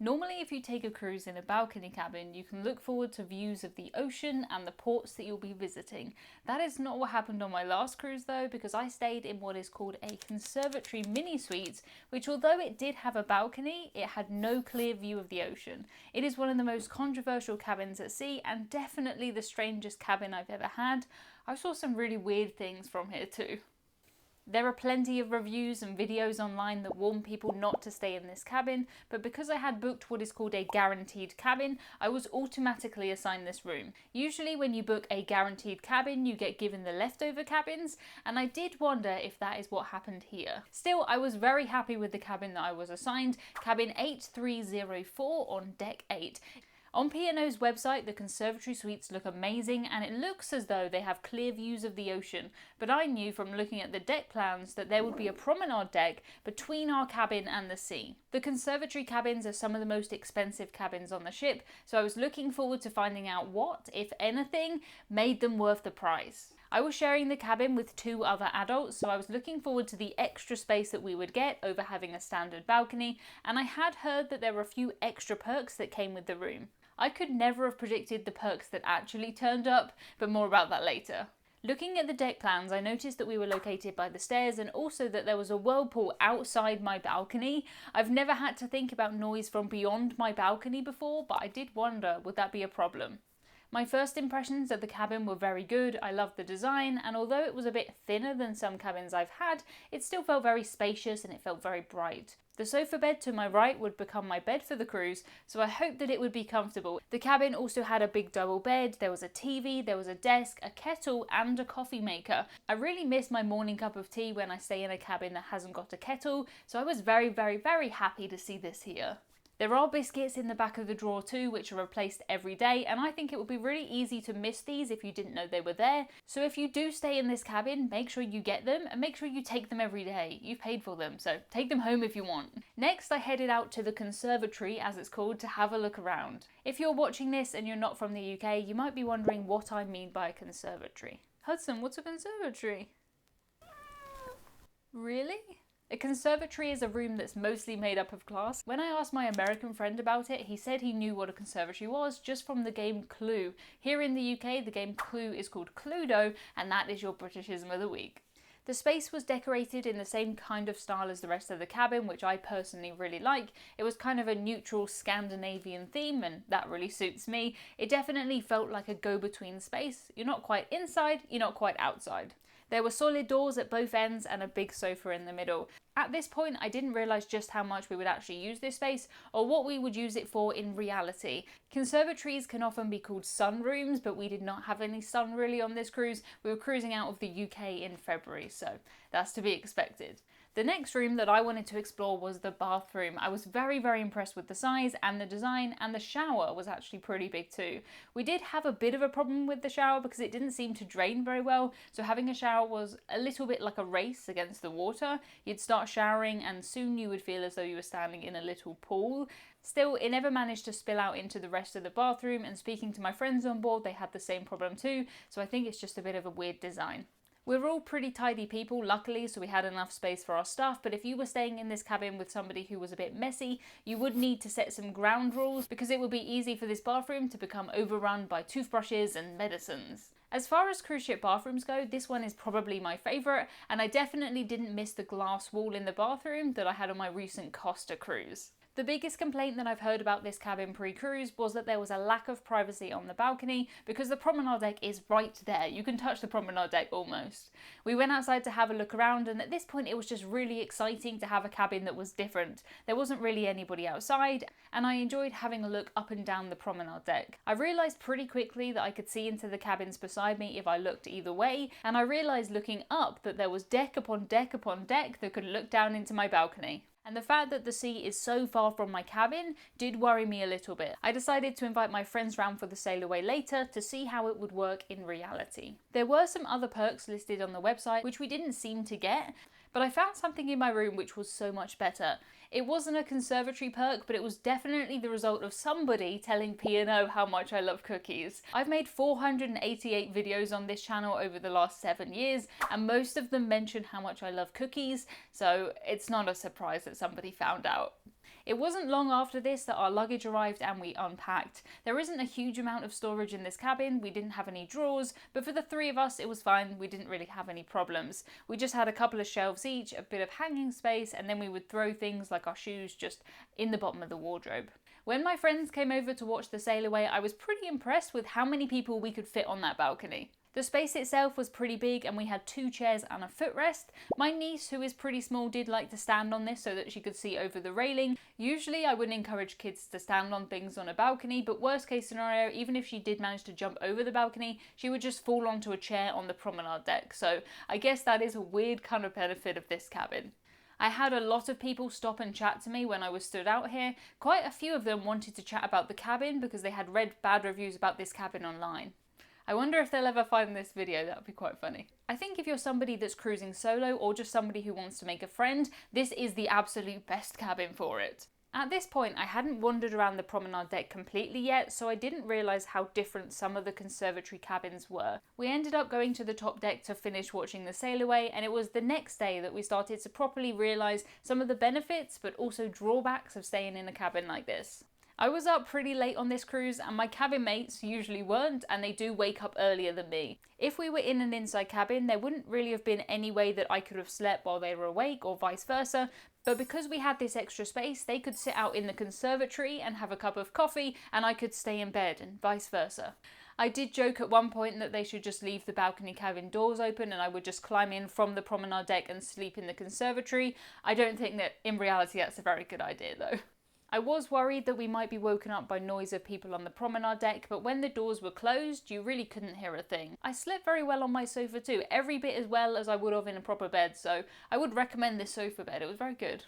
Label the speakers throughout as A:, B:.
A: Normally, if you take a cruise in a balcony cabin, you can look forward to views of the ocean and the ports that you'll be visiting. That is not what happened on my last cruise though, because I stayed in what is called a conservatory mini suite, which although it did have a balcony, it had no clear view of the ocean. It is one of the most controversial cabins at sea and definitely the strangest cabin I've ever had. I saw some really weird things from here too. There are plenty of reviews and videos online that warn people not to stay in this cabin, but because I had booked what is called a guaranteed cabin, I was automatically assigned this room. Usually when you book a guaranteed cabin, you get given the leftover cabins, and I did wonder if that is what happened here. Still, I was very happy with the cabin that I was assigned, cabin 8304 on deck 8. On P&O's website, the conservatory suites look amazing and it looks as though they have clear views of the ocean, but I knew from looking at the deck plans that there would be a promenade deck between our cabin and the sea. The conservatory cabins are some of the most expensive cabins on the ship, so I was looking forward to finding out what, if anything, made them worth the price. I was sharing the cabin with 2 other adults, so I was looking forward to the extra space that we would get over having a standard balcony, and I had heard that there were a few extra perks that came with the room. I could never have predicted the perks that actually turned up, but more about that later. Looking at the deck plans, I noticed that we were located by the stairs and also that there was a whirlpool outside my balcony. I've never had to think about noise from beyond my balcony before, but I did wonder, would that be a problem? My first impressions of the cabin were very good. I loved the design, and although it was a bit thinner than some cabins I've had, it still felt very spacious and it felt very bright. The sofa bed to my right would become my bed for the cruise, so I hoped that it would be comfortable. The cabin also had a big double bed, there was a TV, there was a desk, a kettle and a coffee maker. I really miss my morning cup of tea when I stay in a cabin that hasn't got a kettle, so I was very happy to see this here. There are biscuits in the back of the drawer too, which are replaced every day, and I think it would be really easy to miss these if you didn't know they were there. So if you do stay in this cabin, make sure you get them and make sure you take them every day. You've paid for them, so take them home if you want. Next, I headed out to the conservatory, as it's called, to have a look around. If you're watching this and you're not from the UK, you might be wondering what I mean by a conservatory. Hudson, what's a conservatory? Really? A conservatory is a room that's mostly made up of glass. When I asked my American friend about it, he said he knew what a conservatory was just from the game Clue. Here in the UK, the game Clue is called Cluedo, and that is your Britishism of the week. The space was decorated in the same kind of style as the rest of the cabin, which I personally really like. It was kind of a neutral Scandinavian theme, and that really suits me. It definitely felt like a go-between space. You're not quite inside, you're not quite outside. There were solid doors at both ends and a big sofa in the middle. At this point, I didn't realise just how much we would actually use this space or what we would use it for in reality. Conservatories can often be called sunrooms, but we did not have any sun really on this cruise. We were cruising out of the UK in February, so that's to be expected. The next room that I wanted to explore was the bathroom. I was very impressed with the size and the design, and the shower was actually pretty big too. We did have a bit of a problem with the shower because it didn't seem to drain very well, so having a shower was a little bit like a race against the water. You'd start showering and soon you would feel as though you were standing in a little pool. Still, it never managed to spill out into the rest of the bathroom, and speaking to my friends on board, they had the same problem too, so I think it's just a bit of a weird design. We're all pretty tidy people, luckily, so we had enough space for our stuff, but if you were staying in this cabin with somebody who was a bit messy, you would need to set some ground rules because it would be easy for this bathroom to become overrun by toothbrushes and medicines. As far as cruise ship bathrooms go, this one is probably my favourite, and I definitely didn't miss the glass wall in the bathroom that I had on my recent Costa cruise. The biggest complaint that I've heard about this cabin pre-cruise was that there was a lack of privacy on the balcony because the promenade deck is right there. You can touch the promenade deck almost. We went outside to have a look around, and at this point it was just really exciting to have a cabin that was different. There wasn't really anybody outside, and I enjoyed having a look up and down the promenade deck. I realised pretty quickly that I could see into the cabins beside me if I looked either way, and I realised looking up that there was deck upon deck upon deck that could look down into my balcony. And the fact that the sea is so far from my cabin did worry me a little bit. I decided to invite my friends round for the sail away later to see how it would work in reality. There were some other perks listed on the website which we didn't seem to get, but I found something in my room which was so much better. It wasn't a conservatory perk, but it was definitely the result of somebody telling P&O how much I love cookies. I've made 488 videos on this channel over the last 7 years, and most of them mention how much I love cookies, so it's not a surprise that somebody found out. It wasn't long after this that our luggage arrived and we unpacked. There isn't a huge amount of storage in this cabin, we didn't have any drawers, but for the three of us it was fine, we didn't really have any problems. We just had a couple of shelves each, a bit of hanging space, and then we would throw things like our shoes just in the bottom of the wardrobe. When my friends came over to watch the sail away, I was pretty impressed with how many people we could fit on that balcony. The space itself was pretty big and we had 2 chairs and a footrest. My niece, who is pretty small, did like to stand on this so that she could see over the railing. Usually I wouldn't encourage kids to stand on things on a balcony, but worst case scenario, even if she did manage to jump over the balcony, she would just fall onto a chair on the promenade deck. So I guess that is a weird kind of benefit of this cabin. I had a lot of people stop and chat to me when I was stood out here. Quite a few of them wanted to chat about the cabin because they had read bad reviews about this cabin online. I wonder if they'll ever find this video, that would be quite funny. I think if you're somebody that's cruising solo or just somebody who wants to make a friend, this is the absolute best cabin for it. At this point, I hadn't wandered around the promenade deck completely yet, so I didn't realise how different some of the conservatory cabins were. We ended up going to the top deck to finish watching the sail away, and it was the next day that we started to properly realise some of the benefits but also drawbacks of staying in a cabin like this. I was up pretty late on this cruise and my cabin mates usually weren't, and they do wake up earlier than me. If we were in an inside cabin, there wouldn't really have been any way that I could have slept while they were awake or vice versa, but because we had this extra space, they could sit out in the conservatory and have a cup of coffee and I could stay in bed and vice versa. I did joke at one point that they should just leave the balcony cabin doors open and I would just climb in from the promenade deck and sleep in the conservatory. I don't think that in reality that's a very good idea though. I was worried that we might be woken up by noise of people on the promenade deck, but when the doors were closed, you really couldn't hear a thing. I slept very well on my sofa too, every bit as well as I would have in a proper bed, so I would recommend this sofa bed, it was very good.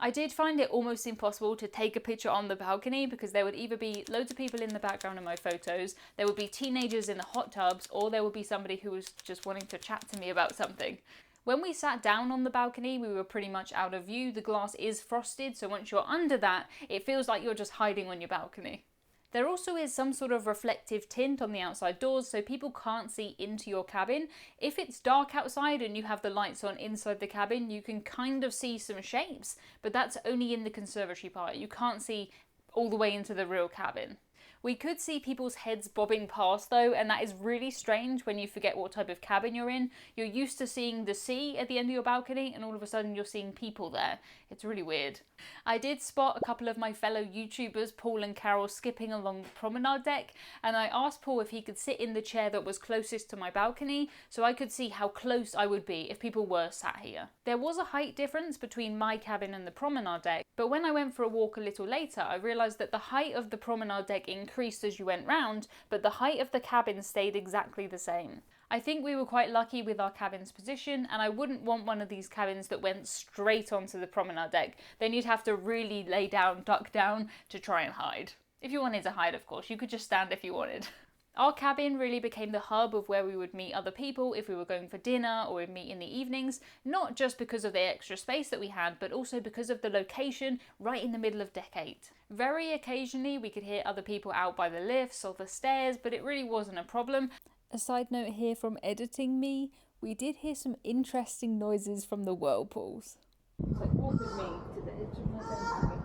A: I did find it almost impossible to take a picture on the balcony because there would either be loads of people in the background in my photos, there would be teenagers in the hot tubs, or there would be somebody who was just wanting to chat to me about something. When we sat down on the balcony, we were pretty much out of view. The glass is frosted, so once you're under that, it feels like you're just hiding on your balcony. There also is some sort of reflective tint on the outside doors, so people can't see into your cabin. If it's dark outside and you have the lights on inside the cabin, you can kind of see some shapes, but that's only in the conservatory part. You can't see all the way into the real cabin. We could see people's heads bobbing past though, and that is really strange when you forget what type of cabin you're in. You're used to seeing the sea at the end of your balcony and all of a sudden you're seeing people there. It's really weird. I did spot a couple of my fellow YouTubers, Paul and Carol, skipping along the promenade deck, and I asked Paul if he could sit in the chair that was closest to my balcony so I could see how close I would be if people were sat here. There was a height difference between my cabin and the promenade deck, but when I went for a walk a little later, I realised that the height of the promenade deck increased as you went round, but the height of the cabin stayed exactly the same. I think we were quite lucky with our cabin's position, and I wouldn't want one of these cabins that went straight onto the promenade deck. Then you'd have to really lay down, duck down to try and hide. If you wanted to hide, of course, you could just stand if you wanted. Our cabin really became the hub of where we would meet other people if we were going for dinner or we'd meet in the evenings, not just because of the extra space that we had, but also because of the location right in the middle of deck 8. Very occasionally we could hear other people out by the lifts or the stairs, but it really wasn't a problem. A side note here from editing me, we did hear some interesting noises from the whirlpools. So walk with me to the edge of my balcony.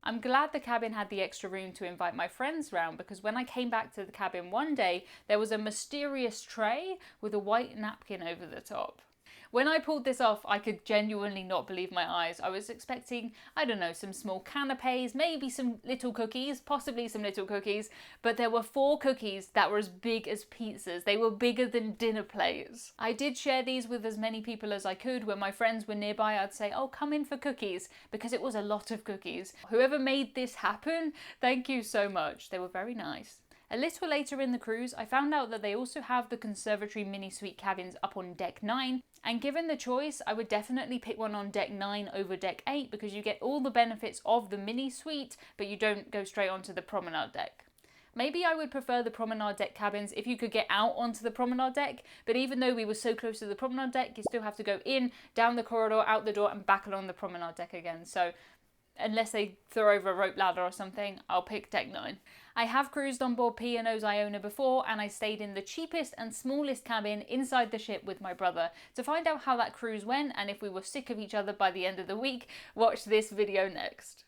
A: I'm glad the cabin had the extra room to invite my friends round, because when I came back to the cabin one day, there was a mysterious tray with a white napkin over the top. When I pulled this off, I could genuinely not believe my eyes. I was expecting, I don't know, some small canapes, maybe some little cookies, possibly some little cookies, but there were 4 cookies that were as big as pizzas. They were bigger than dinner plates. I did share these with as many people as I could. When my friends were nearby, I'd say, oh, come in for cookies, because it was a lot of cookies. Whoever made this happen, thank you so much. They were very nice. A little later in the cruise, I found out that they also have the conservatory mini suite cabins up on deck 9, and given the choice, I would definitely pick one on deck 9 over deck 8 because you get all the benefits of the mini suite, but you don't go straight onto the promenade deck. Maybe I would prefer the promenade deck cabins if you could get out onto the promenade deck, but even though we were so close to the promenade deck, you still have to go in, down the corridor, out the door, and back along the promenade deck again. So unless they throw over a rope ladder or something, I'll pick deck 9. I have cruised on board P&O's Iona before, and I stayed in the cheapest and smallest cabin inside the ship with my brother. To find out how that cruise went and if we were sick of each other by the end of the week, watch this video next.